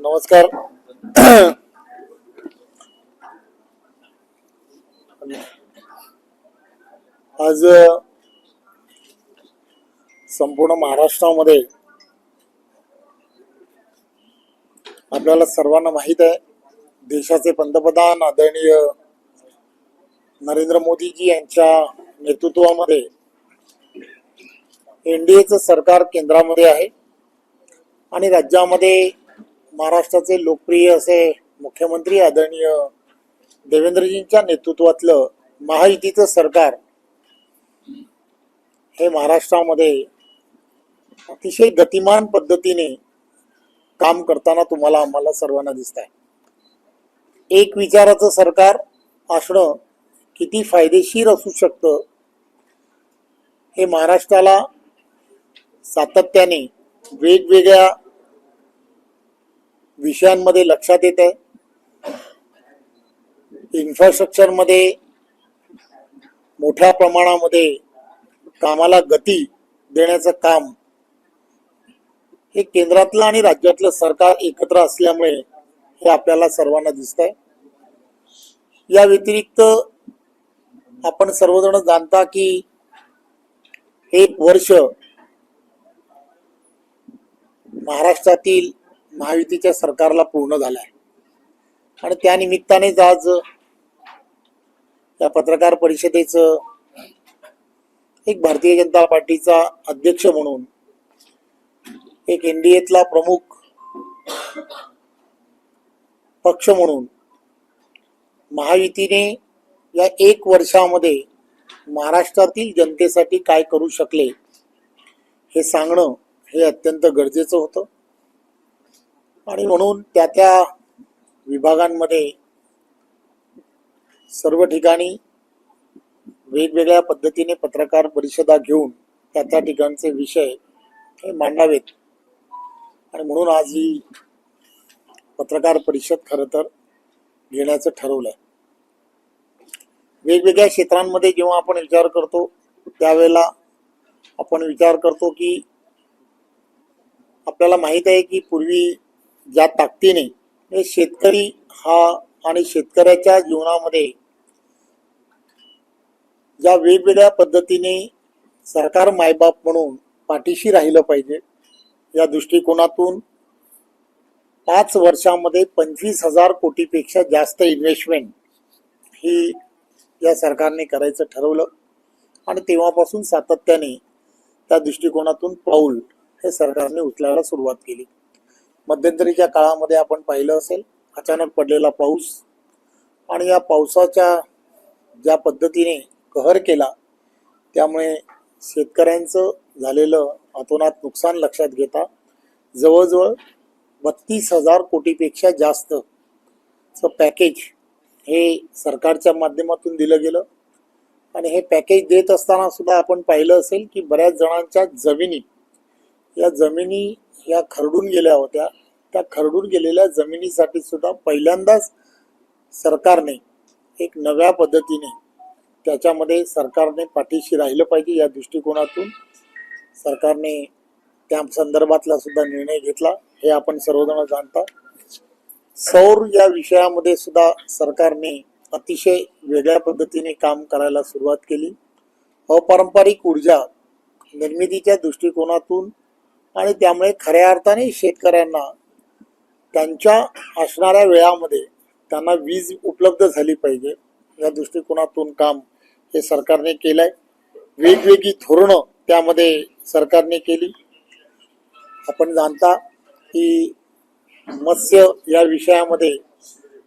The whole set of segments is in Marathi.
नमस्कार. आज संपूर्ण महाराष्ट्रामध्ये आपल्याला सर्वांना माहित आहे, देशाचे पंतप्रधान आदरणीय नरेंद्र मोदीजी यांच्या नेतृत्वामध्ये एनडीएचं सरकार केंद्रामध्ये आहे आणि राज्यामध्ये महाराष्ट्राचे लोकप्रिय असे मुख्यमंत्री आदरणीय देवेंद्रजींच्या नेतृत्वातलं महायुतीचं सरकार हे महाराष्ट्रामध्ये अतिशय गतिमान पद्धतीने काम करताना तुम्हाला आम्हाला सर्वांना दिसत आहे. एक विचाराचं सरकार असणं किती फायदेशीर असू शकतं हे महाराष्ट्राला सातत्याने वेगवेगळ्या विषयांमध्ये लक्षात येत आहे. इन्फ्रास्ट्रक्चरमध्ये मोठ्या प्रमाणामध्ये कामाला गती देण्याचं काम हे केंद्रातलं आणि राज्यातलं सरकार एकत्र असल्यामुळे हे आपल्याला सर्वांना दिसत आहे. या व्यतिरिक्त आपण सर्वजण जाणता की एक वर्ष महाराष्ट्रातील महायुतीच्या सरकारला पूर्ण झालं आहे आणि त्या निमित्तानेच आज या पत्रकार परिषदेचं एक भारतीय जनता पार्टीचा अध्यक्ष म्हणून, एक एनडीएतला प्रमुख पक्ष म्हणून महायुतीने या एक वर्षामध्ये महाराष्ट्रातील जनतेसाठी काय करू शकले हे सांगणं हे अत्यंत गरजेचं होतं. आणि म्हणून त्या विभागांमध्ये सर्व ठिकाणी वेगवेगळ्या पद्धतीने पत्रकार परिषदा घेऊन त्या ठिकाणचे विषय हे मांडावेत आणि म्हणून आज ही पत्रकार परिषद खरं तर घेण्याचं ठरवलंय. वेगवेगळ्या क्षेत्रांमध्ये जेव्हा आपण विचार करतो त्यावेळेला आपण विचार करतो की आपल्याला माहित आहे की पूर्वी ज्या ताकदीने शेतकरी हा आणि शेतकऱ्याच्या जीवनामध्ये ज्या वेगवेगळ्या पद्धतीने सरकार मायबाप म्हणून पाठीशी राहिलं पाहिजे, या दृष्टिकोनातून 5 वर्षामध्ये 25,000 कोटीपेक्षा जास्त इन्व्हेस्टमेंट ही या सरकारने करायचं ठरवलं आणि तेव्हापासून सातत्याने त्या दृष्टिकोनातून पाऊल हे सरकारने उचलायला सुरुवात केली. मध्यंतरीच्या काळामध्ये आपण पाहिलं असेल, अचानक पडलेला पाऊस आणि या पावसाच्या ज्या पद्धतीने कहर केला त्यामुळे शेतकऱ्यांचं झालेलं अतोनात नुकसान लक्षात घेता जवळजवळ 32,000 कोटीपेक्षा जास्त पॅकेज हे सरकारच्या माध्यमातून दिलं गेलं. आणि हे पॅकेज देत असताना सुद्धा आपण पाहिलं असेल की बऱ्याच जणांच्या जमिनी या खरडून गेल्या होत्या. त्या खरडून गेलेल्या जमिनीसाठी सुद्धा पहिल्यांदाच सरकारने एक नव्या पद्धतीने त्याच्यामध्ये सरकारने पाठीशी राहिलं पाहिजे या दृष्टिकोनातून सरकारने त्या संदर्भातला सुद्धा निर्णय घेतला हे आपण सर्वजण जाणता. सौर या विषयामध्ये सुद्धा सरकारने अतिशय वेगळ्या पद्धतीने काम करायला सुरुवात केली. अपारंपरिक ऊर्जा निर्मितीच्या दृष्टिकोनातून आणि त्यामुळे खऱ्या अर्थाने शेतकऱ्यांना त्यांच्या असणाऱ्या वेळामध्ये त्यांना वीज उपलब्ध झाली पाहिजे या दृष्टिकोनातून काम हे सरकारने केलंय. वेगवेगळी धोरणं त्यामध्ये सरकारने केली. आपण जाणता की मत्स्य या विषयामध्ये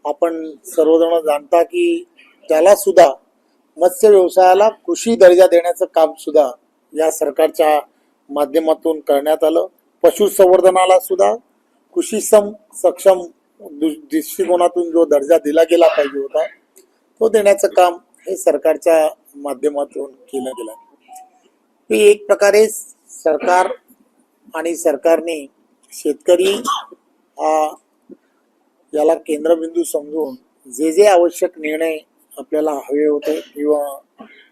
आपण सर्वजण जाणता की त्याला सुद्धा मत्स्य व्यवसायाला कृषी दर्जा देण्याचं काम सुद्धा या सरकारच्या माध्यमातून करण्यात आलं. पशुसंवर्धनाला सुद्धा कृषी सक्षम दृष्टिकोनातून जो दर्जा दिला गेला पाहिजे होता तो देण्याचं काम हे सरकारच्या माध्यमातून केलं गेलं. ही एक प्रकारे सरकार आणि सरकारने शेतकरी याला केंद्रबिंदू समजून जे आवश्यक निर्णय आपल्याला हवे होते किंवा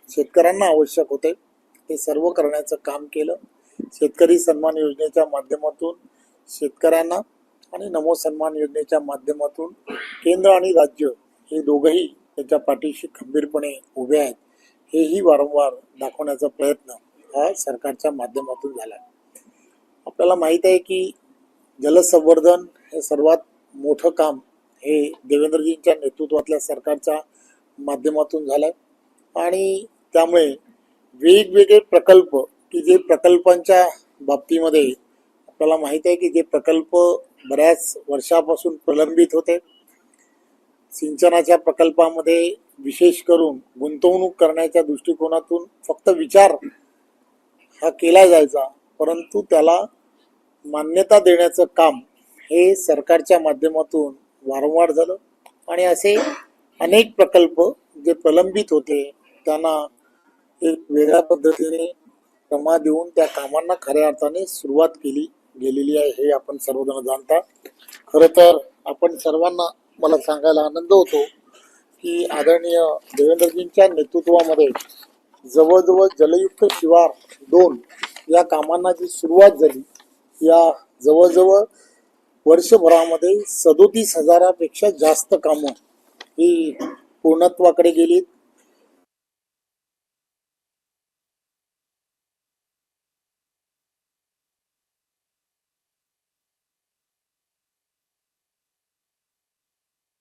शेतकऱ्यांना आवश्यक होते ते सर्व करण्याचं काम केलं. शेतकरी सन्मान योजनेच्या माध्यमातून शेतकऱ्यांना आणि नमो सन्मान योजनेच्या माध्यमातून केंद्र आणि राज्य हे दोघंही त्याच्या पाठीशी खंबीरपणे उभे आहेत, हेही वारंवार दाखवण्याचा प्रयत्न हा सरकारच्या माध्यमातून झाला. आपल्याला माहीत आहे की जलसंवर्धन हे सर्वात मोठं काम हे देवेंद्रजींच्या नेतृत्वातल्या सरकारच्या माध्यमातून झालंय आणि त्यामुळे वेगवेगळे प्रकल्प की जे प्रकल्पांच्या बाबतीमध्ये आपल्याला माहीत आहे की जे प्रकल्प बऱ्याच वर्षापासून प्रलंबित होते, सिंचनाच्या प्रकल्पामध्ये विशेष करून गुंतवणूक करण्याच्या दृष्टिकोनातून फक्त विचार हा केला जायचा, परंतु त्याला मान्यता देण्याचं काम हे सरकारच्या माध्यमातून वारंवार झालं आणि असे अनेक प्रकल्प जे प्रलंबित होते त्यांना एक वेगळ्या पद्धतीने रमा देऊन त्या कामांना खऱ्या अर्थाने सुरुवात केली गेलेली आहे, हे आपण सर्वजण जाणता. खरं तर आपण सर्वांना मला सांगायला आनंद होतो की आदरणीय देवेंद्रजींच्या नेतृत्वामध्ये जवळजवळ जलयुक्त शिवार 2 या कामांना जी सुरुवात झाली, या जवळजवळ वर्षभरामध्ये 37,000पेक्षा जास्त कामं ही पूर्णत्वाकडे गेली.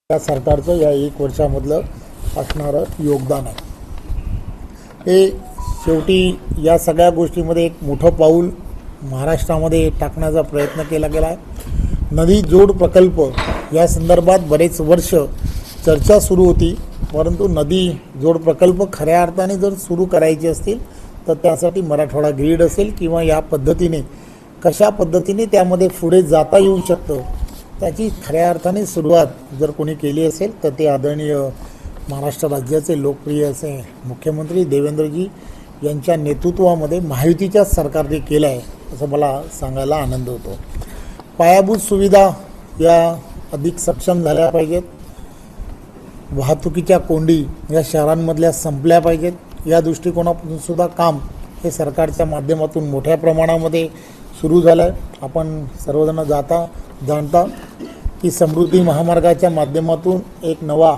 या सरकारचं या 1 वर्षामधलं असणारं योगदान आहे. हे शेवटी या सगळ्या गोष्टीमध्ये एक मोठं पाऊल महाराष्ट्रामध्ये टाकण्याचा प्रयत्न केला गेला आहे. नदी जोड प्रकल्प या संदर्भात बरेच वर्ष चर्चा सुरू होती, परंतु नदी जोड प्रकल्प खऱ्या अर्थाने जर सुरू करायचे असतील तर त्यासाठी मराठवाडा ग्रीड असेल किंवा या पद्धतीने कशा पद्धतीने त्यामध्ये पुढे जाता येऊ शकतं त्याची खऱ्या अर्थाने सुरुवात जर कोणी केली असेल तर ते आदरणीय महाराष्ट्र राज्याचे लोकप्रिय असे मुख्यमंत्री देवेंद्रजी यांच्या नेतृत्वामध्ये महायुतीच्या सरकारने केलं आहे असं मला सांगायला आनंद होतो. पायाभूत सुविधा या अधिक सक्षम झाल्या पाहिजेत. वाहतुकीच्या कोंडी या शहरांमधल्या संपल्या पाहिजेत. या दृष्टिकोनातून सुद्धा काम हे सरकारच्या माध्यमातून मोठ्या प्रमाणामध्ये सुरू झालं आहे. आपण सर्वजण जाणता की समृद्धी महामार्गाच्या माध्यमातून एक नवा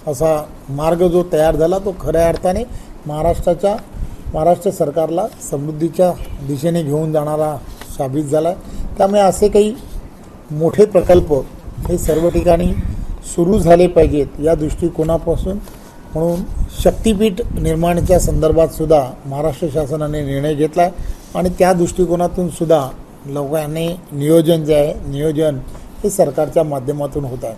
असा मार्ग जो तयार झाला तो खऱ्या अर्थाने महाराष्ट्र सरकारला समृद्धीच्या दिशेने घेऊन जाणारा साबित झाला आहे. त्यामुळे असे काही मोठे प्रकल्प हे सर्व ठिकाणी सुरू झाले पाहिजेत या दृष्टिकोनापासून. म्हणून शक्तिपीठ निर्माणाच्या संदर्भात सुद्धा महाराष्ट्र शासनाने निर्णय घेतला आहे आणि त्या दृष्टिकोनातून सुद्धा लोकांनी नियोजन हे सरकारच्या माध्यमातून होत आहे.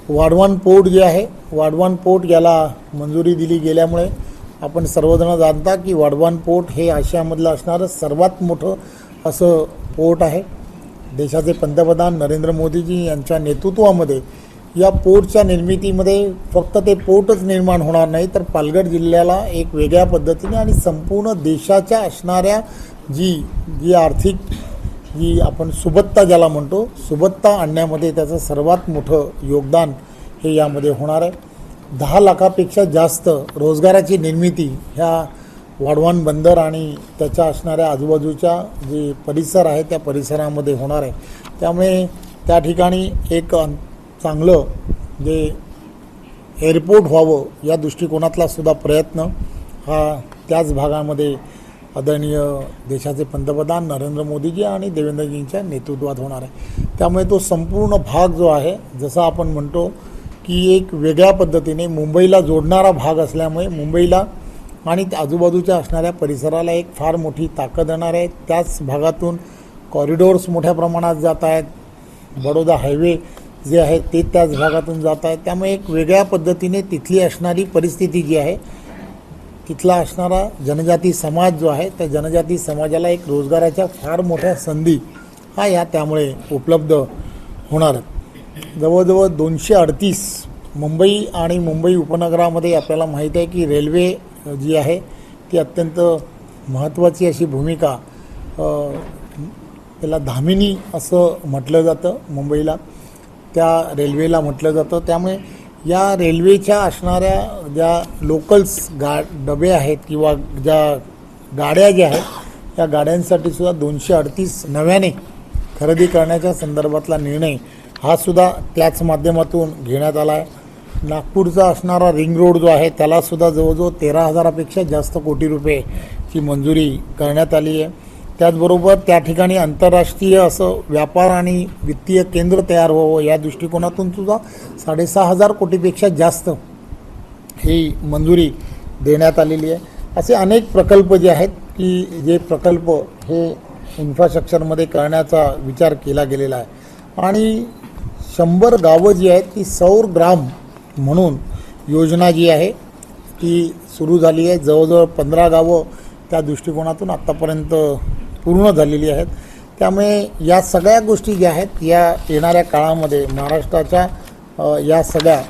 वाढवण पोर्ट जे आहे, वाढवण पोर्ट याला मंजुरी दिली गेल्यामुळे आपण सर्वजण जाणता की वाढवण पोर्ट हे आशियामधलं असणारं सर्वात मोठं असं पोर्ट आहे. देशाचे पंतप्रधान नरेंद्र मोदीजी यांच्या नेतृत्वामध्ये या पोर्टच्या निर्मितीमध्ये फक्त ते पोर्टच निर्माण होणार नाही तर पालघर जिल्ह्याला एक वेगळ्या पद्धतीने आणि संपूर्ण देशाच्या असणाऱ्या जी आर्थिक जी आपण सुबत्ता ज्याला म्हणतो सुबत्ता आणण्यामध्ये त्याचं सर्वात मोठं योगदान हे यामध्ये होणार आहे. 10 लाखापेक्षा जास्त रोजगाराची निर्मिती ह्या वाढवण बंदर आणि त्याच्या असणाऱ्या आजूबाजूच्या जे परिसर आहे त्या परिसरामध्ये होणार आहे. त्यामुळे त्या ठिकाणी एक चांगलं जे एअरपोर्ट व्हावं या दृष्टिकोनातला सुद्धा प्रयत्न हा त्याच भागामध्ये आदरणीय देशाचे पंतप्रधान नरेंद्र मोदीजी आणि देवेंद्रजींच्या नेतृत्वात होणार आहे. त्यामुळे तो संपूर्ण भाग जो आहे जसं आपण म्हणतो की एक वेगळ्या पद्धतीने मुंबईला जोडणारा भाग असल्यामुळे मुंबईला आणि आजूबाजूच्या असणाऱ्या परिसराला एक फार मोठी ताकद येणार आहे. त्याच भागातून कॉरिडोर्स मोठ्या प्रमाणात जात आहेत. बडोदा हायवे जे आहे ते त्याच भागातून जात आहेत. त्यामुळे एक वेगळ्या पद्धतीने तिथली असणारी परिस्थिती जी आहे तिथला असणारा जनजाती समाज जो आहे त्या जनजाती समाजाला एक रोजगाराच्या फार मोठ्या संधी हा त्यामुळे उपलब्ध होणार आहेत. जवळजवळ 238 मुंबई आणि मुंबई उपनगरामध्ये आपल्याला माहीत आहे की रेल्वे जी आहे ती अत्यंत महत्त्वाची अशी भूमिका त्याला धामिनी असं म्हटलं जातं. मुंबईला त्या रेल्वेला म्हटलं जातं. त्यामुळे या रेल्वेच्या असणाऱ्या ज्या लोकल्स डबे आहेत किंवा ज्या गाड्या ज्या आहेत त्या गाड्यांसाठी सुद्धा 238 नव्याने खरेदी करण्याच्या संदर्भातला निर्णय हा सुद्धा त्याच माध्यमातून घेण्यात आला आहे. नागपूरचा असणारा रिंग रोड जो आहे त्यालासुद्धा जवळजवळ 13,000पेक्षा जास्त कोटी रुपयेची मंजुरी करण्यात आली आहे. त्याचबरोबर त्या ठिकाणी आंतरराष्ट्रीय असं व्यापार आणि वित्तीय केंद्र तयार व्हावं या दृष्टिकोनातून सुद्धा 6,500 कोटीपेक्षा जास्त ही मंजुरी देण्यात आलेली आहे. असे अनेक प्रकल्प जे आहेत की जे प्रकल्प हे इन्फ्रास्ट्रक्चरमध्ये करण्याचा विचार केला गेलेला आहे. आणि 100 गावं जी आहेत ती सौर ग्राम म्हणून योजना जी आहे ती सुरू झाली आहे. जवळजवळ 15 गावं त्या दृष्टिकोनातून आत्तापर्यंत पूर्ण झालेली आहेत. त्यामुळे या सगळ्या गोष्टी ज्या आहेत या येणाऱ्या काळामध्ये महाराष्ट्राच्या या सगळ्या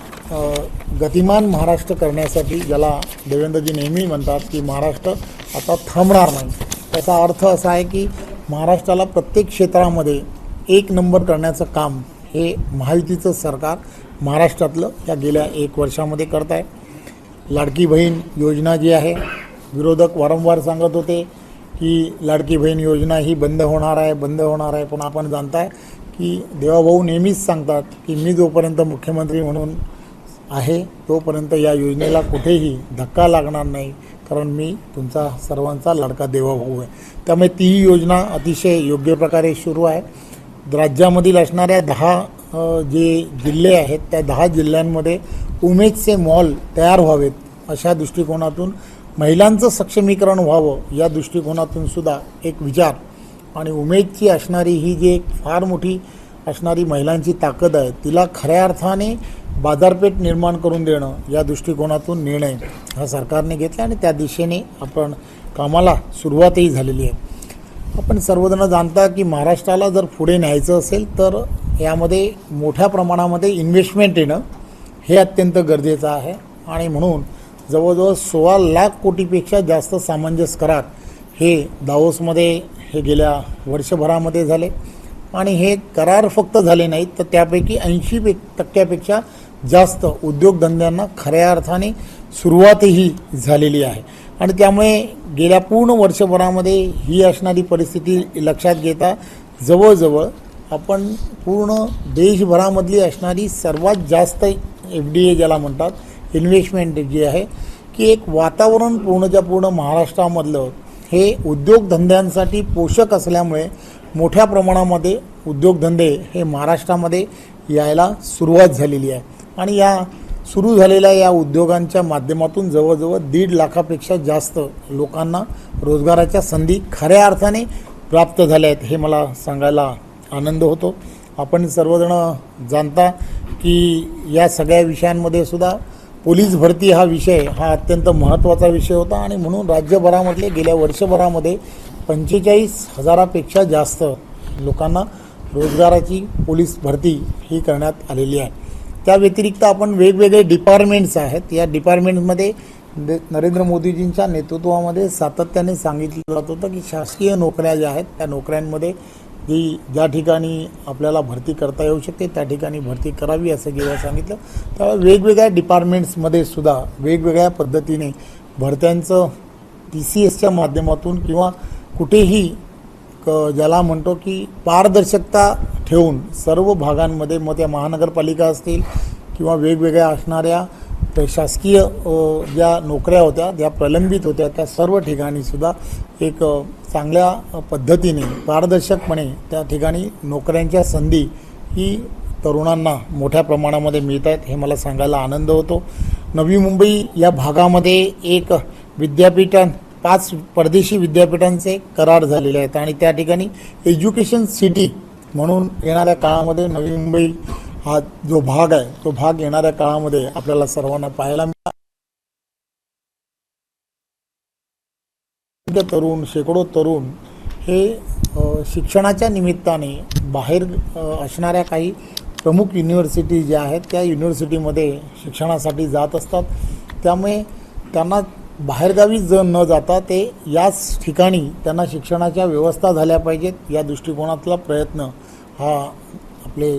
गतिमान महाराष्ट्र करण्यासाठी, ज्याला देवेंद्रजी नेहमी म्हणतात की महाराष्ट्र आता थांबणार नाही, त्याचा अर्थ असा आहे की महाराष्ट्राला प्रत्येक क्षेत्रामध्ये एक नंबर करण्याचं काम हे महायुतीचं सरकार महाराष्ट्रातलं या गेल्या 1 वर्षामध्ये करत आहे. लाडकी बहीण योजना जी आहे, विरोधक वारंवार सांगत होते की लाडकी बहीण योजना ही बंद होणार आहे, पण आपण जाणताय की देवाभाऊ नेहमीच सांगतात की मी जोपर्यंत मुख्यमंत्री म्हणून आहे तोपर्यंत या योजनेला कुठेही धक्का लागणार नाही, कारण मी तुमचा सर्वांचा लाडका देवाभाऊ आहे. त्यामुळे तीही योजना अतिशय योग्य प्रकारे सुरू आहे. राज्यामधील असणाऱ्या 10 जे जिल्हे आहेत त्या 10 जिल्ह्यांमध्ये उमेदचे मॉल तयार व्हावेत अशा दृष्टिकोनातून, महिलांचं सक्षमीकरण व्हावं या दृष्टिकोनातून सुद्धा एक विचार, आणि उमेदची असणारी ही जी एक फार मोठी असणारी महिलांची ताकद आहे तिला खऱ्या अर्थाने बाजारपेठ निर्माण करून देणं या दृष्टिकोनातून निर्णय हा सरकारने घेतला आणि त्या दिशेने आपण कामाला सुरुवातही झालेली आहे. आपण सर्वजण जाणता की महाराष्ट्राला जर पुढे न्यायचं असेल तर यामध्ये मोठ्या प्रमाणामध्ये इन्व्हेस्टमेंट येणं हे अत्यंत गरजेचं आहे. आणि म्हणून जवळजवळ 16 लाख कोटीपेक्षा जास्त सामंजस्य करार हे दावोसमध्ये हे गेल्या वर्षभरामध्ये झाले. आणि हे करार फक्त झाले नाहीत तर त्यापैकी 80% जास्त उद्योगधंद्यांना खऱ्या अर्थाने सुरुवातही झालेली आहे. आणि त्यामुळे गेल्या पूर्ण वर्षभरामध्ये ही असणारी परिस्थिती लक्षात घेता जवळजवळ आपण पूर्ण देशभरामधली असणारी सर्वात जास्त FDI ज्याला म्हणतात इन्व्हेस्टमेंट जी आहे की एक वातावरण पूर्णच्या पूर्ण महाराष्ट्रामधलं हे उद्योगधंद्यांसाठी पोषक असल्यामुळे मोठ्या प्रमाणामध्ये उद्योगधंदे हे महाराष्ट्रामध्ये यायला सुरुवात झालेली आहे. आणि या सुरू झालेल्या या उद्योगांच्या माध्यमातून जवळजवळ 1.5 लाखापेक्षा जास्त लोकांना रोजगाराच्या संधी खऱ्या अर्थाने प्राप्त झाल्या आहेत, हे मला सांगायला आनंद होतो. आपण सर्वजण जाणता की या सगळ्या विषयांमध्ये सुद्धा पोलीस भरती हा विषय हा अत्यंत महत्त्वाचा विषय होता. आणि म्हणून राज्यभरामधले गेल्या वर्षभरामध्ये 45,000पेक्षा जास्त लोकांना रोजगाराची पोलीस भरती ही करण्यात आलेली आहे. त्या व्यतिरिक्त आपण वेगवेगळे डिपार्टमेंट्स आहेत, या डिपार्टमेंटमध्ये नरेंद्र मोदीजींच्या नेतृत्वामध्ये सातत्याने सांगितलं जात होतं की शासकीय नोकऱ्या ज्या आहेत त्या नोकऱ्यांमध्ये ज्या ठिकाणी आपल्याला भरती करता येऊ शकते त्या ठिकाणी भरती करावी असं जेव्हा सांगितलं त्यावेळी वेगवेगळ्या डिपार्टमेंट्समध्ये सुद्धा वेगवेगळ्या पद्धतीने भरत्यांचं TCSच्या माध्यमातून किंवा कुठेही ज्याला म्हणतो की पारदर्शकता ठेवून सर्व भागांमध्ये, मग त्या महानगरपालिका असतील किंवा वेगवेगळ्या असणाऱ्या शासकीय ज्या नोकऱ्या होत्या ज्या प्रलंबित होत्या त्या सर्व ठिकाणी सुद्धा एक चांगल्या पद्धतीने पारदर्शकपणे त्या ठिकाणी नोकऱ्यांच्या संधी ही तरुणांना मोठ्या प्रमाणामध्ये मिळत आहेत, हे मला सांगायला आनंद होतो. नवी मुंबई या भागामध्ये एक विद्यापीठां 5 परदेशी विद्यापीठांचे करार झालेले आहेत आणि त्या ठिकाणी एज्युकेशन सिटी म्हणून येणाऱ्या काळामध्ये नवी मुंबई हा जो भाग आहे तो भाग येणाऱ्या काळामध्ये आपल्याला सर्वांना पाहायला मिळाला. शेकडो तरुण हे शिक्षणाच्या निमित्ताने बाहेर असणाऱ्या काही प्रमुख युनिव्हर्सिटी ज्या आहेत त्या युनिव्हर्सिटीमध्ये शिक्षणासाठी जात असतात. त्यामुळे त्यांना बाहेरगावी न जाता ते याच ठिकाणी त्यांना शिक्षणाच्या व्यवस्था झाल्या पाहिजेत या दृष्टिकोनातला प्रयत्न हा आपले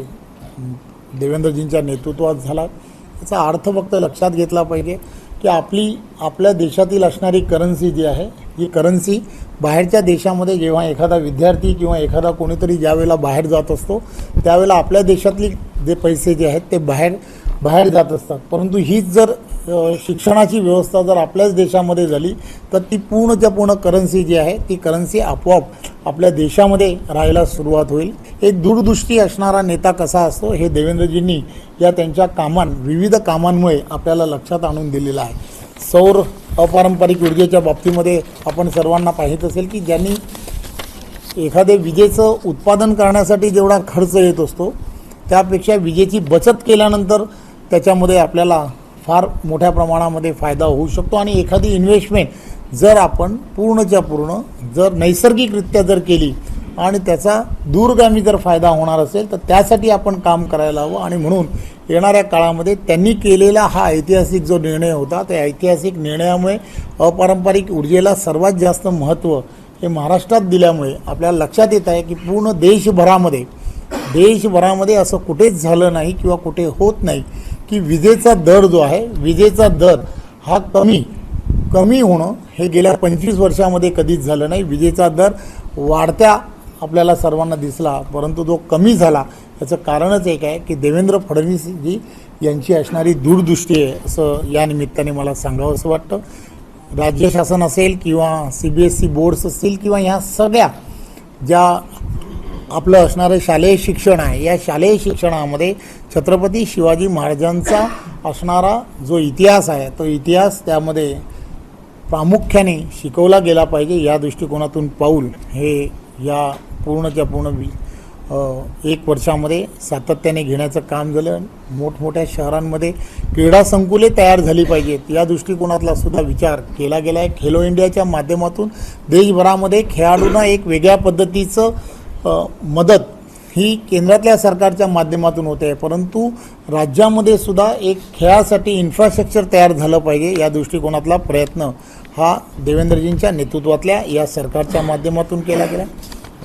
देवेंद्रजींच्या नेतृत्वात झाला. याचा अर्थ फक्त लक्षात घेतला पाहिजे की आपल्या देशातील असणारी करन्सी जी आहे ही करन्सी बाहेरच्या देशामध्ये जेव्हा एखादा विद्यार्थी किंवा एखादा कोणीतरी ज्यावेळेला बाहेर जात असतो त्यावेळेला आपल्या देशातली जे पैसे जे आहेत ते बाहेर जात असतात. परंतु हीच जर शिक्षणाची व्यवस्था जर आपल्याच देशामध्ये झाली तर ती पूर्णच्या पूर्ण करन्सी जी आहे ती करन्सी आपोआप आपल्या देशामध्ये राहायला सुरुवात होईल. एक दूरदृष्टी असणारा नेता कसा असतो हे देवेंद्रजींनी या त्यांच्या विविध कामांमुळे आपल्याला लक्षात आणून दिलेलं आहे. सौर अपारंपरिक ऊर्जेच्या बाबतीमध्ये आपण सर्वांना पाहित असेल की ज्यांनी एखादे विजेचं उत्पादन करण्यासाठी जेवढा खर्च येत असतो त्यापेक्षा विजेची बचत केल्यानंतर त्याच्यामध्ये आपल्याला फार मोठ्या प्रमाणामध्ये फायदा होऊ शकतो. आणि एखादी इन्व्हेस्टमेंट जर आपण पूर्णच्या पूर्ण जर नैसर्गिकरित्या जर केली आणि त्याचा दूरगामी जर फायदा होणार असेल तर त्यासाठी आपण काम करायला हवं. आणि म्हणून येणाऱ्या काळामध्ये त्यांनी केलेला हा ऐतिहासिक जो निर्णय होता त्या ऐतिहासिक निर्णयामुळे अपारंपरिक ऊर्जेला सर्वात जास्त महत्त्व हे महाराष्ट्रात दिल्यामुळे आपल्याला लक्षात येत आहे की पूर्ण देशभरामध्ये असं कुठेच झालं नाही किंवा कुठे होत नाही की विजेचा दर जो आहे विजेचा दर हा कमी होणं हे गेल्या 25 वर्षामध्ये कधीच झालं नाही. विजेचा दर वाढत्या आपल्याला सर्वांना दिसला परंतु जो कमी झाला याचं कारणच एक आहे की देवेंद्र फडणवीसजी यांची असणारी दूरदृष्टी आहे असं या निमित्ताने मला सांगावं असं वाटतं. राज्य शासन असेल किंवा CBSE बोर्ड्स असतील किंवा ह्या सगळ्या ज्या आपलं असणारं शालेय शिक्षण आहे या शालेय शिक्षणामध्ये छत्रपती शिवाजी महाराजांचा असणारा जो इतिहास आहे तो इतिहास त्यामध्ये प्रामुख्याने शिकवला गेला पाहिजे. या दृष्टिकोनातून पाऊल हे या पूर्णच्या पूर्ण 1 वर्षामध्ये सातत्याने घेण्याचं काम झालं. मोठमोठ्या शहरांमध्ये क्रीडा संकुले तयार झाली पाहिजेत या दृष्टिकोनातला सुद्धा विचार केला गेला आहे. खेलो इंडियाच्या माध्यमातून देशभरामध्ये खेळाडूंना एक वेगळ्या पद्धतीचं मदत ही केंद्रातल्या सरकारच्या माध्यमातून होते आहे परंतु राज्यामध्ये सुद्धा एक खेळासाठी इन्फ्रास्ट्रक्चर तयार झालं पाहिजे या दृष्टिकोनातला प्रयत्न हा देवेंद्रजींच्या नेतृत्वातल्या या सरकारच्या माध्यमातून केला गेला.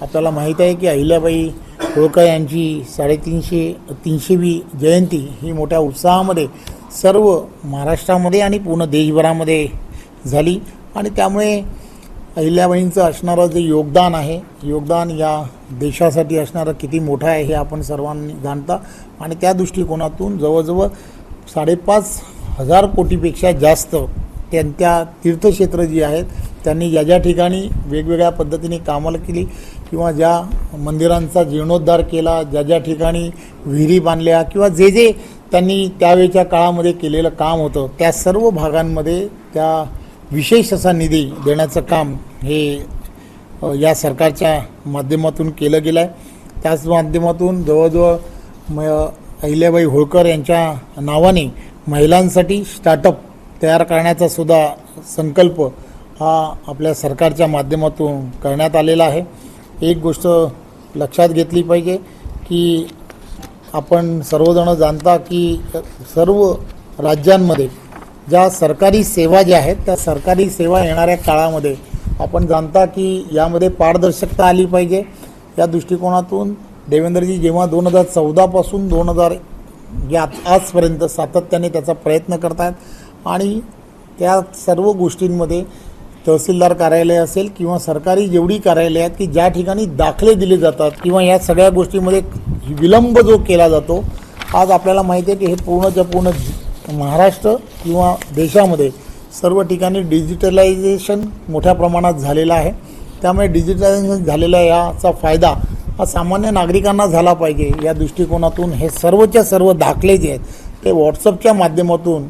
आपल्याला माहीत आहे की अहिल्याबाई होळकर यांची 350वी जयंती ही मोठ्या उत्साहामध्ये सर्व महाराष्ट्रामध्ये आणि पूर्ण देशभरामध्ये झाली. आणि त्यामुळे अहिल्याबाईंचं असणारं जे योगदान या देशासाठी असणारं किती मोठं आहे हे आपण सर्वांनी जाणता. आणि त्या दृष्टिकोनातून जवळजवळ 5,500 कोटीपेक्षा जास्त त्यांच्या तीर्थक्षेत्र जी आहेत त्यांनी ज्या ठिकाणी वेगवेगळ्या पद्धतीने कामाला केली किंवा ज्या मंदिरांचा जीर्णोद्धार केला ज्या ठिकाणी विहिरी बांधल्या किंवा जे त्यांनी त्यावेळच्या काळामध्ये केलेलं काम होतं त्या सर्व भागांमध्ये त्या विशेष असा निधी देण्याचं काम हे या सरकारच्या माध्यमातून केलं गेलं आहे. त्याच माध्यमातून जवळजवळ अहिल्याबाई होळकर यांच्या नावाने महिलांसाठी स्टार्टअप तयार करण्याचा सुद्धा संकल्प हा आपल्या सरकारच्या माध्यमातून करण्यात आलेला आहे. एक गोष्ट लक्षात घेतली पाहिजे की आपण सर्वजण जाणता की सर्व राज्यांमध्ये ज्या सरकारी सेवा ज्या आहेत त्या सरकारी सेवा येणाऱ्या काळामध्ये आपण जाणता की यामध्ये पारदर्शकता आली पाहिजे. या दृष्टिकोनातून देवेंद्रजी जेव्हा 2014 पासून 2000 या आजपर्यंत सातत्याने त्याचा प्रयत्न करत आहेत आणि त्या सर्व गोष्टींमध्ये तहसीलदार कार्यालय असेल किंवा सरकारी जेवढी कार्यालय आहेत की ज्या ठिकाणी दाखले दिले जातात किंवा या सगळ्या गोष्टींमध्ये विलंब जो केला जातो आज आपल्याला माहिती आहे की हे पूर्णच्या पूर्ण महाराष्ट्र किंवा देशामध्ये सर्व ठिकाणी डिजिटलायझेशन मोठ्या प्रमाणात झालेलं आहे. त्यामुळे डिजिटलायझेशन झालेला याचा फायदा हा सामान्य नागरिकांना झाला पाहिजे. या दृष्टिकोनातून हे सर्वच्या सर्व दाखले जे आहेत ते व्हॉट्सअपच्या माध्यमातून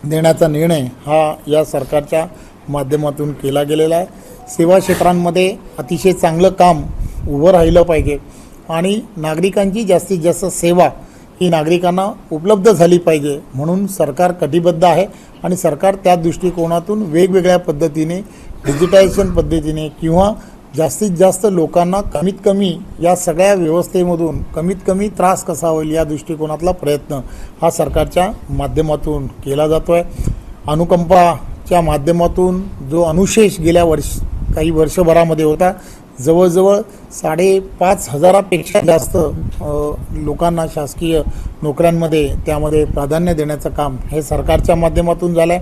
देण्याचा निर्णय हा या सरकारच्या माध्यमातून केला गेलेला आहे. सेवा क्षेत्रांमध्ये अतिशय चांगलं काम उभं राहिलं पाहिजे आणि नागरिकांची जास्तीत जास्त सेवा ही नागरिकांना उपलब्ध झाली पाहिजे म्हणून सरकार कटिबद्ध आहे. आणि सरकार त्या दृष्टिकोनातून वेगवेगळ्या पद्धतीने डिजिटायझेशन पद्धतीने किंवा जास्तीत जास्त लोकांना कमीत कमी या सगळ्या व्यवस्थेमधून कमीत कमी त्रास कसा होईल या दृष्टिकोनातला प्रयत्न हा सरकारच्या माध्यमातून केला जातो आहे. अनुकंपाच्या माध्यमातून जो अनुशेष गेल्या काही वर्षभरामध्ये होता जवळजवळ 5,500पेक्षा जास्त लोकांना शासकीय नोकऱ्यांमध्ये त्यामध्ये प्राधान्य देण्याचं काम हे सरकारच्या माध्यमातून झालं आहे.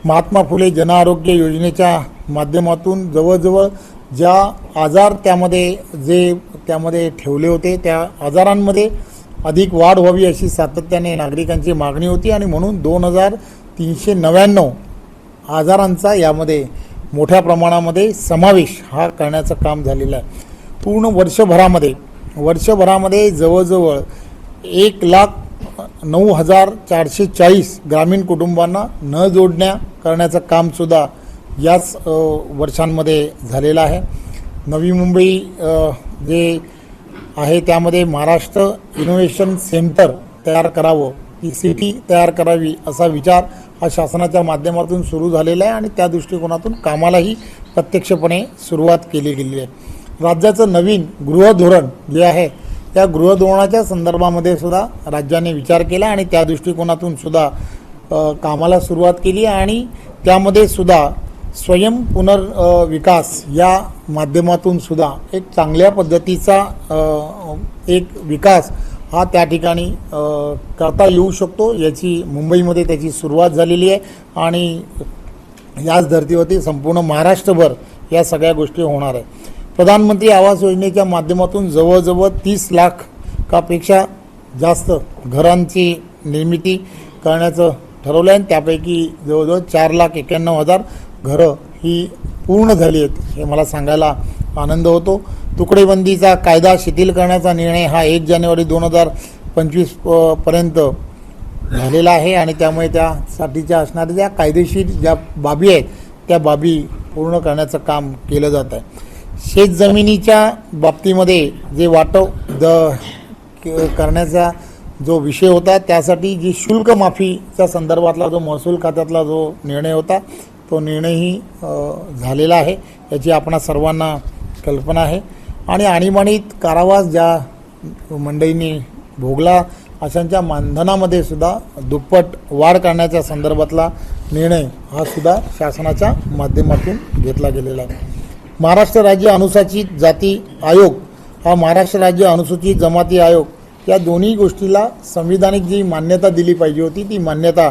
महात्मा फुले जनआरोग्य योजनेच्या माध्यमातून जवळजवळ ज्या आजार त्यामध्ये ठेवले होते त्या आजारांमध्ये अधिक वाढ व्हावी अशी सातत्याने नागरिकांची मागणी होती आणि म्हणून 2399 आजारांचा यामध्ये मोठ्या प्रमाणामध्ये समावेश हा करण्याचं काम झालेलं आहे. पूर्ण वर्षभरामध्ये जवळजवळ 1,09,440 ग्रामीण कुटुंबांना न जोडण्या करण्याचं कामसुद्धा याच वर्षांमध्ये झालेलं आहे. नवी मुंबई जे आहे त्यामध्ये महाराष्ट्र इनोव्हेशन सेंटर तयार करावं, ही सिटी तयार करावी असा विचार हा शासनाच्या माध्यमातून सुरू झालेला आहे आणि त्या दृष्टिकोनातून कामालाही प्रत्यक्षपणे सुरुवात केली गेली आहे. राज्याचं नवीन गृहधोरण जे आहे त्या गृहधोरणाच्या संदर्भामध्ये सुद्धा राज्याने विचार केला आणि त्या दृष्टिकोनातून सुद्धा कामाला सुरुवात केली आणि त्यामध्ये सुद्धा स्वयं पुनर्विकास या माध्यमातून सुद्धा एक चांगल्या पद्धतीचा एक विकास हा त्या ठिकाणी करता येऊ शकतो याची मुंबईमध्ये त्याची सुरुवात झालेली आहे आणि याच धर्तीवरती संपूर्ण महाराष्ट्रभर या सगळ्या गोष्टी होणार आहे. प्रधानमंत्री आवास योजनेच्या माध्यमातून जवळजवळ 30 लाखापेक्षा जास्त घरांची निर्मिती करण्याचं ठरवलं आहे आणि त्यापैकी जवळजवळ 4,91,000 घरं ही पूर्ण झाली आहेत हे मला सांगायला आनंद होतो. तुकडेबंदीचा कायदा शिथिल करण्याचा निर्णय हा 1 जानेवारी 2025 पर्यंत झालेला आहे आणि त्यामुळे त्यासाठीच्या असणाऱ्या ज्या कायदेशीर ज्या बाबी आहेत त्या बाबी पूर्ण करण्याचं काम केलं जात आहे. शेतजमिनीच्या बाबतीमध्ये जे वाटप करण्याचा जो विषय होता त्यासाठी जी शुल्क माफीच्या संदर्भातला जो महसूल खात्यातला जो निर्णय होता तो निर्णयही झालेला आहे याची आपणा सर्वांना कल्पना आहे. आणि आणीबाणीत कारावास ज्या मंडळींनी भोगला अशांच्या मानधनामध्ये सुद्धा दुप्पट वाढ करण्याच्या संदर्भातला निर्णय हा सुद्धा शासनाच्या माध्यमातून घेतला गेलेला आहे. महाराष्ट्र राज्य अनुसूचित जाती आयोग हा महाराष्ट्र राज्य अनुसूचित जमाती आयोग या दोन्ही गोष्टीला संविधानिक जी मान्यता दिली पाहिजे होती ती मान्यता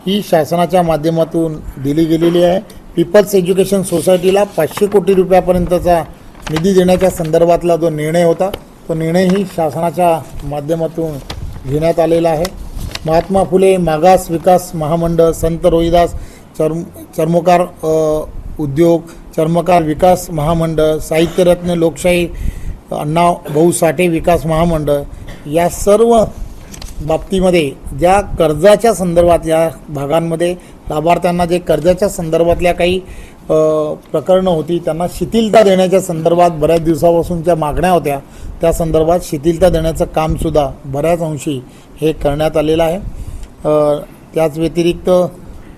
ही शासनाच्या माध्यमातून दिली गेलेली आहे. पीपल्स एज्युकेशन सोसायटीला 500 कोटी रुपयापर्यंतचा निधी देण्याच्या संदर्भातला जो निर्णय होता तो निर्णयही शासनाच्या माध्यमातून घेण्यात आलेला आहे. महात्मा फुले मागास विकास महामंडळ, संत रोहिदास चर्मकार उद्योग, चर्मकार विकास महामंडळ, साहित्यरत्न लोकशाही अण्णा भाऊ साठे विकास महामंडळ या सर्व बाबतीमध्ये ज्या कर्जाच्या संदर्भात या भागांमध्ये लाभार्थ्यांना जे कर्जाच्या संदर्भातल्या काही प्रकरणं होती त्यांना शिथिलता देण्याच्या संदर्भात बऱ्याच दिवसापासूनच्या मागण्या होत्या त्या संदर्भात शिथिलता देण्याचं कामसुद्धा बऱ्याच अंशी हे करण्यात आलेलं आहे. त्याच व्यतिरिक्त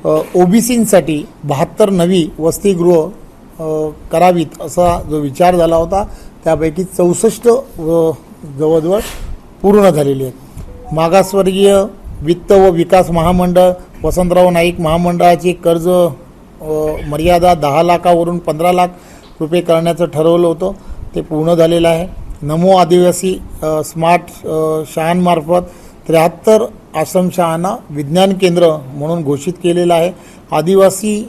ओबीसींसाठी 72 नवी वसतिगृह करावीत असा जो विचार झाला होता त्यापैकी 64 जवळजवळ पूर्ण झालेली आहेत. मागासवर्गीय वित्त व विकास महामंडळ वसंतराव नाईक महामंडळाची कर्ज मर्यादा 10 लाखावरून 15 लाख रुपये करण्याचं ठरवलं होतं ते पूर्ण झालेलं आहे. नमो आदिवासी स्मार्ट शाळांमार्फत 73 आश्रमशाळांना विज्ञान केंद्र म्हणून घोषित केलेलं आहे. आदिवासी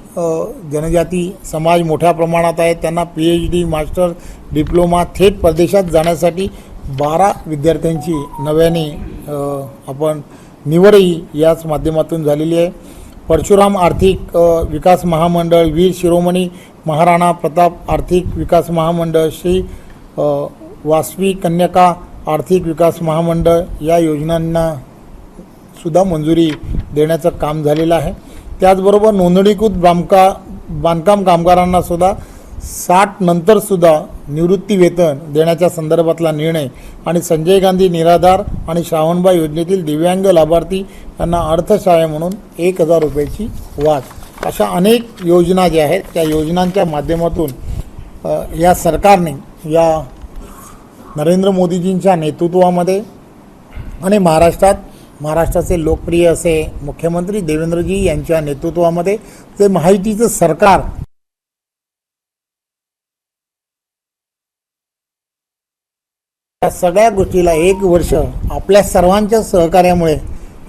जनजाती समाज मोठ्या प्रमाणात आहे त्यांना PhD मास्टर डिप्लोमा थेट परदेशात जाण्यासाठी 12 विद्यार्थ्यांची नव्याने आपण निवडही याच माध्यमातून झालेली आहे. परशुराम आर्थिक विकास महामंडळ, वीर शिरोमणी महाराणा प्रताप आर्थिक विकास महामंडळ, श्री वासवी कन्यका आर्थिक विकास महामंडळ या योजनांना सुद्धा मंजुरी देण्याचं काम झालेलं आहे. त्याचबरोबर नोंदणीकृत बांधकाम कामगारांना सुद्धा 60 नंतरसुद्धा निवृत्ती वेतन देण्याच्या संदर्भातला निर्णय आणि संजय गांधी निराधार आणि श्रावणबाळ योजनेतील दिव्यांग लाभार्थी यांना अर्थसहाय्य म्हणून 1,000 रुपयाची वाढ अशा अनेक योजना ज्या आहेत त्या योजनांच्या माध्यमातून या सरकारने या नरेंद्र मोदीजींच्या नेतृत्वामध्ये आणि महाराष्ट्राचे लोकप्रिय असे मुख्यमंत्री देवेंद्रजी यांच्या नेतृत्वामध्ये जे महायुतीचं सरकार या सगळ्या गोष्टीला 1 वर्ष आपल्या सर्वांच्या सहकार्यामुळे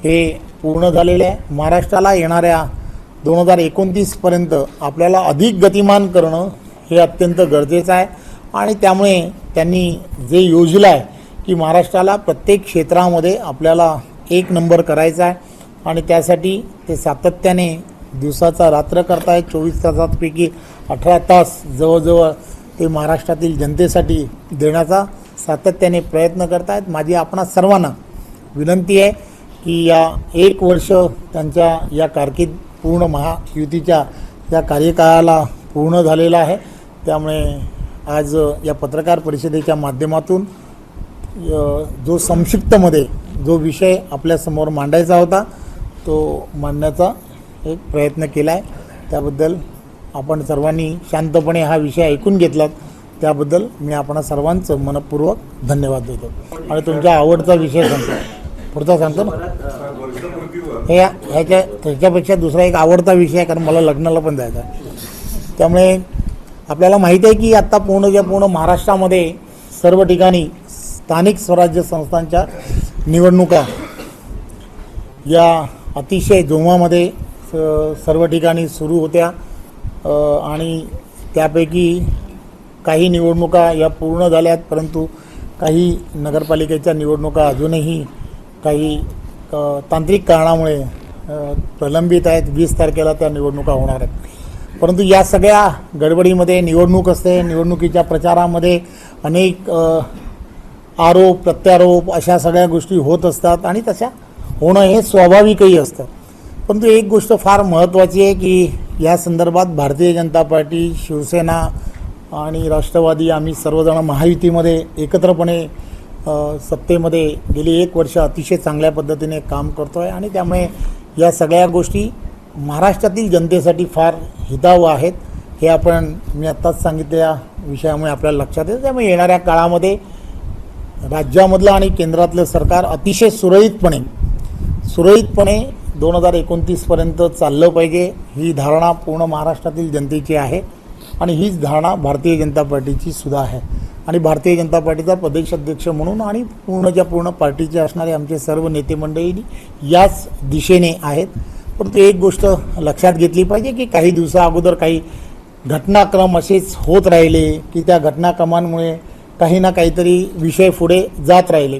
हे पूर्ण झालेले आहे. महाराष्ट्राला येणाऱ्या 2029पर्यंत आपल्याला अधिक गतिमान करणं हे अत्यंत गरजेचं आहे. आणि त्यामुळे त्यांनी जे योजलं आहे की महाराष्ट्राला प्रत्येक क्षेत्रामध्ये आपल्याला एक नंबर करायचा आहे आणि त्यासाठी ते सातत्याने दिवसाचा रात्र करतायत. 24 तासांपैकी 18 तास जवळजवळ ते महाराष्ट्रातील जनतेसाठी देण्याचा सातत्याने प्रयत्न करतायत. माझी आपणा सर्वांना विनंती आहे की या 1 वर्ष त्यांच्या या कारकीर्द पूर्ण महायुतीच्या या कार्यकाळाला पूर्ण झालेला आहे. त्यामुळे आज या पत्रकार परिषदेच्या माध्यमातून जो संक्षिप्तमध्ये जो विषय आपल्यासमोर मांडायचा होता तो मांडण्याचा एक प्रयत्न केला आहे. त्याबद्दल आपण सर्वांनी शांतपणे हा विषय ऐकून घेतलात त्याबद्दल मी आपण सर्वांचं मनपूर्वक धन्यवाद देतो. आणि तुमचा आवडता विषय सांगतो, पुढचा सांगतो ना, ह्याच्यापेक्षा दुसरा एक आवडता विषय आहे, कारण मला लग्नाला पण जायचं आहे. त्यामुळे आपल्याला माहिती आहे की आत्ता पूर्ण महाराष्ट्रामध्ये सर्व ठिकाणी स्थानिक स्वराज्य संस्थांच्या निवडणुका या अतिशय जोमामध्ये सर्व ठिकाणी सुरू होत्या आणि त्यापैकी काही निवडणुका या पूर्ण झाल्यात, परंतु काही नगरपालिकेच्या निवडणुका अजूनही काही तांत्रिक कारणामुळे प्रलंबित आहेत. 20 तारखेला त्या निवडणुका होणार आहेत. परंतु या सगळ्या गडबडीमध्ये निवडणूक असते, निवडणुकीच्या प्रचारामध्ये अनेक आरोप प्रत्यारोप अशा सगळ्या गोष्टी होत असतात आणि तशा होणं हे स्वाभाविकही असतं. परंतु एक गोष्ट फार महत्त्वाची आहे की या संदर्भात भारतीय जनता पार्टी, शिवसेना आणि राष्ट्रवादी आम्ही सर्वजण महायुतीमध्ये एकत्रपणे सत्तेमध्ये गेली 1 वर्ष अतिशय चांगल्या पद्धतीने काम करतो आहे आणि त्यामुळे या सगळ्या गोष्टी महाराष्ट्रातील जनतेसाठी फार हितावह आहेत. हे मी आत्ताच सांगितलेल्या विषयामुळे आपल्याला लक्षात येतं. त्यामुळे येणाऱ्या काळामध्ये राज्यामधलं आणि केंद्रातलं सरकार अतिशय सुरळीतपणे 2029पर्यंत चाललं पाहिजे ही धारणा पूर्ण महाराष्ट्रातील जनतेची आहे आणि हीच धारणा भारतीय जनता पार्टीची सुद्धा आहे. आणि भारतीय जनता पार्टीचा प्रदेशाध्यक्ष म्हणून आणि पूर्णच्या पूर्ण पार्टीचे असणारे आमचे सर्व नेते मंडळी याच दिशेने आहेत. परंतु एक गोष्ट लक्षात घेतली पाहिजे की काही दिवसा अगोदर काही घटनाक्रम असेच होत राहिले की त्या घटनाक्रमांमुळे काही ना काहीतरी विषय पुढे जात राहिले.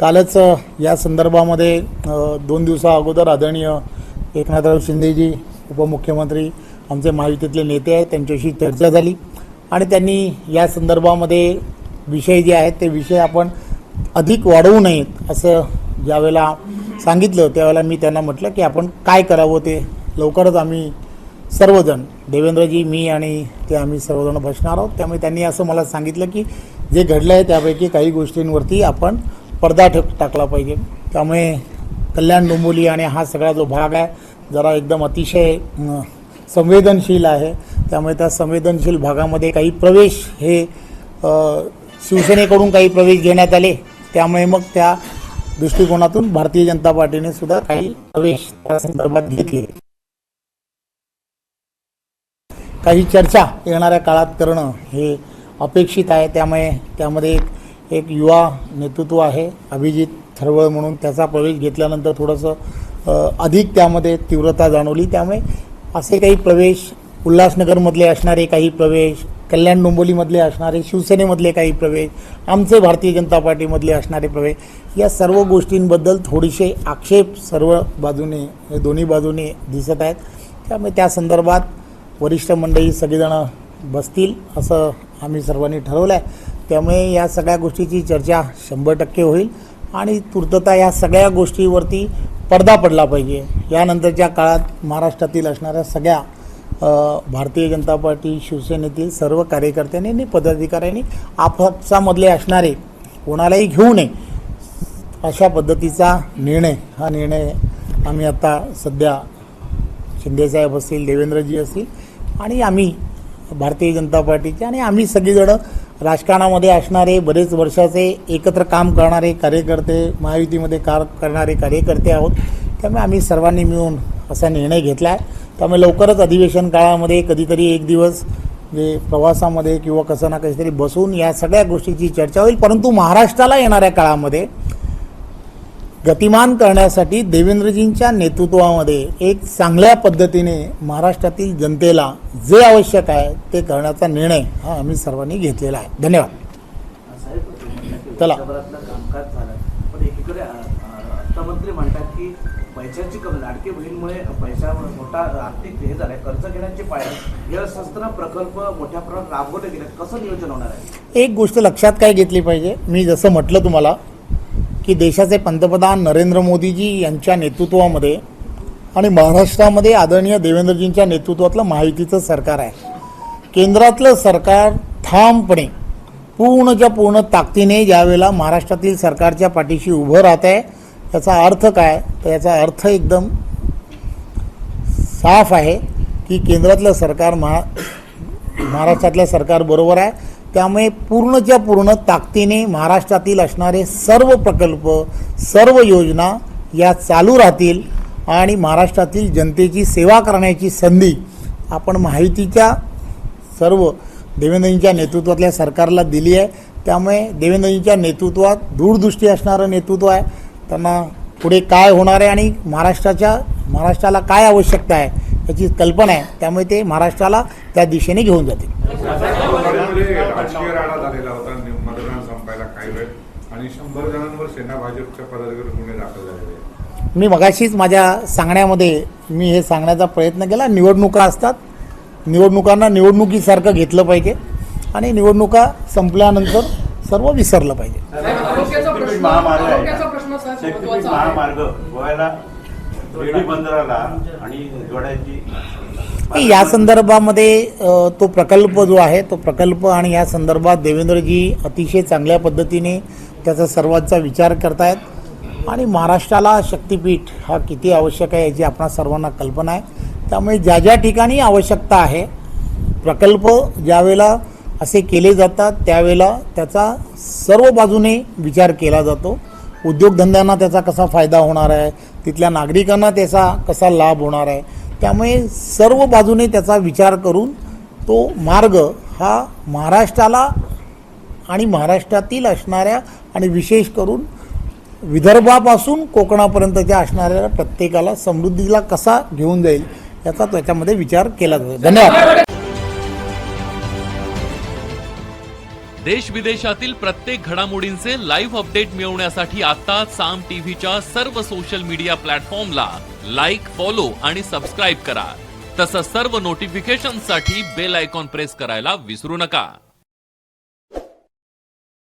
कालच या संदर्भामध्ये 2 दिवसा अगोदर आदरणीय एकनाथराव शिंदेजी उपमुख्यमंत्री आमचे महायुतीतले नेते आहेत त्यांच्याशी चर्चा झाली आणि त्यांनी या संदर्भामध्ये विषय जे आहेत ते विषय आपण अधिक वाढवू नयेत असं ज्यावेळेला सांगितलं त्यावेळेला मी त्यांना म्हटलं की आपण काय करावं ते लवकरच आम्ही सर्वजण देवेंद्रजी मी आणि ते आम्ही सर्वजण बसणार आहोत. त्यामुळे त्यांनी असं मला सांगितलं की जे घडलं आहे त्यापैकी काही गोष्टींवरती आपण पडदा टाकला पाहिजे. त्यामुळे कल्याण डोंबिवली आणि हा सगळा जो भाग आहे जरा एकदम अतिशय संवेदनशील आहे. त्यामुळे त्या संवेदनशील भागामध्ये काही प्रवेश हे शिवसेनेकडून काही प्रवेश घेण्यात आले. त्यामुळे मग त्या दृष्टिकोनातून भारतीय जनता पार्टीने सुद्धा काही प्रवेश त्या संदर्भात घेतले. काही चर्चा येणाऱ्या काळात करणं हे अपेक्षित आहे. त्यामुळे त्यामध्ये एक युवा नेतृत्व आहे अभिजित थरवळ म्हणून, त्याचा प्रवेश घेतल्यानंतर थोडंसं अधिक त्यामध्ये तीव्रता जाणवली. त्यामुळे असे काही प्रवेश उल्हासनगरमधले असणारे काही प्रवेश, कल्याण डोंबिवलीमधले असणारे, शिवसेनेमधले काही प्रवेश, आमचे भारतीय जनता पार्टीमधले असणारे प्रवेश, या सर्व गोष्टींबद्दल थोडेसे आक्षेप सर्व बाजूने दोन्ही बाजूने दिसत आहेत. त्यामुळे त्या संदर्भात वरिष्ठ मंडळी सगळेजण बसतील असं आम्ही सर्वांनी ठरवलं आहे. त्यामुळे या सगळ्या गोष्टीची चर्चा 100% होईल आणि तूर्तता या सगळ्या गोष्टीवरती पडदा पडला पाहिजे. यानंतरच्या काळात महाराष्ट्रातील असणाऱ्या सगळ्या भारतीय जनता पार्टी शिवसेनेतील सर्व कार्यकर्त्यांनी आणि पदाधिकाऱ्यांनी आपसामधले असणारे कोणालाही घेऊ नये अशा पद्धतीचा हा निर्णय आम्ही आता सध्या शिंदेसाहेब असतील, देवेंद्रजी असतील आणि आम्ही भारतीय जनता पार्टीचे आणि आम्ही सगळीजणं राजकारणामध्ये असणारे बरेच वर्षाचे एकत्र काम करणारे कार्यकर्ते, महायुतीमध्ये करणारे कार्यकर्ते आहोत. त्यामुळे आम्ही सर्वांनी मिळून असा निर्णय घेतला आहे. त्यामुळे लवकरच अधिवेशन काळामध्ये कधीतरी एक दिवस जे प्रवासामध्ये किंवा कसं ना काहीतरी तरी बसून या सगळ्या गोष्टीची चर्चा होईल. परंतु महाराष्ट्राला येणाऱ्या काळामध्ये 2029 गतिमान करण्यासाठी देवेंद्रजींच्या नेतृत्वामध्ये एक चांगल्या पद्धतीने महाराष्ट्रातील जनतेला जे आवश्यक आहे ते करण्याचा निर्णय हा आम्ही सर्वांनी घेतलेला आहे. धन्यवाद. चला. वर्षभरातलं कामकाज झालं, पण एकीकडे अर्थमंत्री म्हणतात की पैशाची कमी, लाडकी बहीणमुळे पैसा मोठा आर्थिक हे झालाय, कर्ज घेण्याची पायरी, हे असताना प्रकल्प मोठ्या प्रमाणात राबवले गेले, कसं नियोजन होणार आहे? एक गोष्ट लक्षात काय घेतली पाहिजे, मी जसं म्हटलं तुम्हाला की देशाचे पंतप्रधान नरेंद्र मोदीजी यांच्या नेतृत्वामध्ये आणि महाराष्ट्रामध्ये आदरणीय देवेंद्रजींच्या नेतृत्वातलं महायुतीचं सरकार आहे. केंद्रातलं सरकार ठामपणे पूर्णच्या पूर्ण ताकदीने ज्यावेळेला महाराष्ट्रातील सरकारच्या पाठीशी उभं राहत आहे. याचा अर्थ काय, तर याचा अर्थ एकदम साफ आहे की केंद्रातलं सरकार महाराष्ट्रातल्या सरकार बरोबर आहे. त्यामुळे पूर्णच्या पूर्ण ताकदीने महाराष्ट्रातील असणारे सर्व प्रकल्प, सर्व योजना या चालू राहतील आणि महाराष्ट्रातील जनतेची सेवा करण्याची संधी आपण महायुतीच्या सर्व देवेंद्रजींच्या नेतृत्वातल्या सरकारला दिली आहे. त्यामुळे देवेंद्रजींच्या नेतृत्वात दूरदृष्टी असणारं नेतृत्व आहे. त्यांना पुढे काय होणार आहे आणि महाराष्ट्राला काय आवश्यकता आहे याची कल्पना आहे. त्यामुळे ते महाराष्ट्राला त्या दिशेने घेऊन जातील. राजकीय राडा झालेला होता मतदान संपायला काही वेळ आणि 100 जणांवर सेना भाजपच्या पदाधिकारी गुन्हे दाखल झालेले. मी मगाशीच माझ्या सांगण्यामध्ये मी हे सांगण्याचा प्रयत्न केला. निवडणुका असतात, निवडणुकांना निवडणुकीसारखं घेतलं पाहिजे आणि निवडणुका संपल्यानंतर सर्व विसरलं पाहिजे. महामार्ग गोव्याला रेडी बंदराला आणि जोडायची या संदर्भामध्ये तो प्रकल्प जो आहे तो प्रकल्प आणि या संदर्भात देवेंद्रजी अतिशय चांगल्या पद्धतीने त्याचा सर्वांचा विचार करतायत आणि महाराष्ट्राला शक्तिपीठ हा किती आवश्यक आहे याची आपणा सर्वांना कल्पना आहे. त्यामुळे ज्या ज्या ठिकाणी आवश्यकता आहे प्रकल्प ज्यावेळेला असे केले जातात त्यावेळेला त्याचा सर्व बाजूने विचार केला जातो. उद्योगधंद्यांना त्याचा कसा फायदा होणार आहे, तिथल्या नागरिकांना त्याचा कसा लाभ होणार आहे. त्यामुळे सर्व बाजूने त्याचा विचार करून तो मार्ग हा महाराष्ट्राला आणि महाराष्ट्रातील असणाऱ्या आणि विशेष करून विदर्भापासून कोकणापर्यंतच्या असणाऱ्या प्रत्येकाला समृद्धीला कसा घेऊन जाईल याचा त्याच्यामध्ये विचार केला जातो. धन्यवाद. देश विदेशातील प्रत्येक घडामोडींचे लाईव्ह अपडेट मिळवण्यासाठी आता साम टीव्हीच्या सर्व सोशल मीडिया प्लॅटफॉर्मला लाईक, फॉलो आणि सबस्क्राईब करा. तसंच सर्व नोटिफिकेशनसाठी बेल आयकॉन प्रेस करायला विसरू नका.